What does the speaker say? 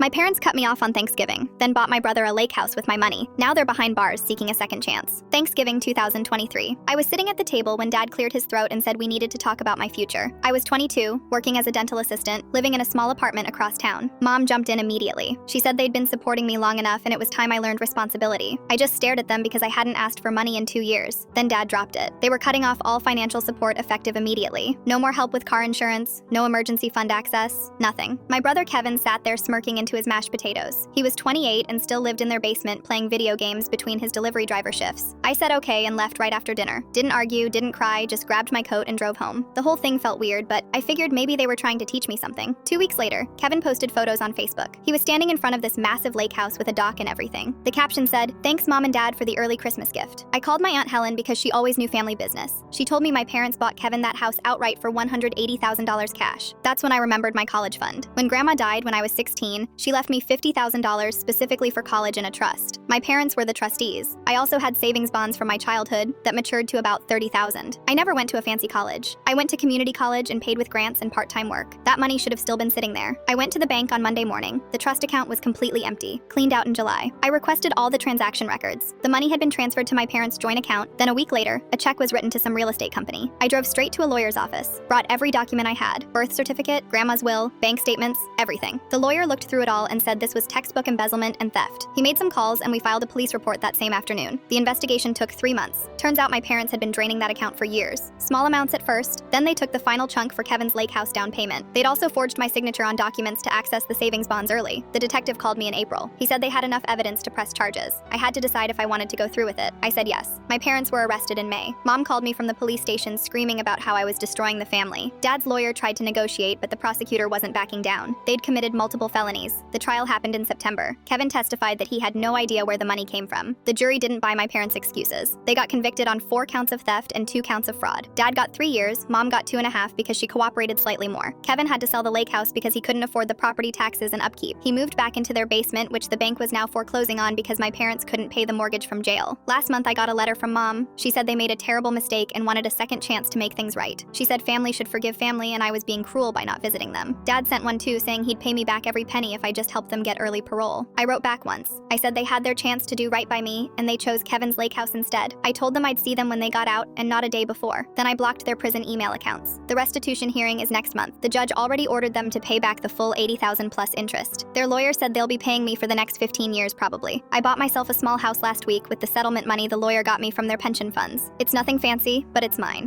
My parents cut me off on Thanksgiving, then bought my brother a lake house with my money. Now they're behind bars seeking a second chance. Thanksgiving 2023. I was sitting at the table when Dad cleared his throat and said we needed to talk about my future. I was 22, working as a dental assistant, living in a small apartment across town. Mom jumped in immediately. She said they'd been supporting me long enough and it was time I learned responsibility. I just stared at them because I hadn't asked for money in 2 years. Then Dad dropped it. They were cutting off all financial support effective immediately. No more help with car insurance, no emergency fund access, nothing. My brother Kevin sat there smirking into his mashed potatoes. He was 28 and still lived in their basement playing video games between his delivery driver shifts. I said okay and left right after dinner. Didn't argue, didn't cry, just grabbed my coat and drove home. The whole thing felt weird, but I figured maybe they were trying to teach me something. 2 weeks later, Kevin posted photos on Facebook. He was standing in front of this massive lake house with a dock and everything. The caption said, "Thanks Mom and Dad for the early Christmas gift." I called my Aunt Helen because she always knew family business. She told me my parents bought Kevin that house outright for $180,000 cash. That's when I remembered my college fund. When Grandma died when I was 16, she left me $50,000 specifically for college in a trust. My parents were the trustees. I also had savings bonds from my childhood that matured to about $30,000. I never went to a fancy college. I went to community college and paid with grants and part-time work. That money should have still been sitting there. I went to the bank on Monday morning. The trust account was completely empty, cleaned out in July. I requested all the transaction records. The money had been transferred to my parents' joint account. Then a week later, a check was written to some real estate company. I drove straight to a lawyer's office, brought every document I had, birth certificate, grandma's will, bank statements, everything. The lawyer looked through it all and said this was textbook embezzlement and theft. He made some calls and we filed a police report that same afternoon. The investigation took 3 months. Turns out my parents had been draining that account for years. Small amounts at first, then they took the final chunk for Kevin's lake house down payment. They'd also forged my signature on documents to access the savings bonds early. The detective called me in April. He said they had enough evidence to press charges. I had to decide if I wanted to go through with it. I said yes. My parents were arrested in May. Mom called me from the police station screaming about how I was destroying the family. Dad's lawyer tried to negotiate, but the prosecutor wasn't backing down. They'd committed multiple felonies. The trial happened in September. Kevin testified that he had no idea where the money came from. The jury didn't buy my parents' excuses. They got convicted on 4 counts of theft and 2 counts of fraud. Dad got 3 years, Mom got 2.5 because she cooperated slightly more. Kevin had to sell the lake house because he couldn't afford the property taxes and upkeep. He moved back into their basement, which the bank was now foreclosing on because my parents couldn't pay the mortgage from jail. Last month I got a letter from Mom. She said they made a terrible mistake and wanted a second chance to make things right. She said family should forgive family and I was being cruel by not visiting them. Dad sent one too, saying he'd pay me back every penny if I just helped them get early parole. I wrote back once. I said they had their chance to do right by me and they chose Kevin's lake house instead. I told them I'd see them when they got out and not a day before. Then I blocked their prison email accounts. The restitution hearing is next month. The judge already ordered them to pay back the full $80,000 plus interest. Their lawyer said they'll be paying me for the next 15 years probably. I bought myself a small house last week with the settlement money the lawyer got me from their pension funds. It's nothing fancy, but it's mine.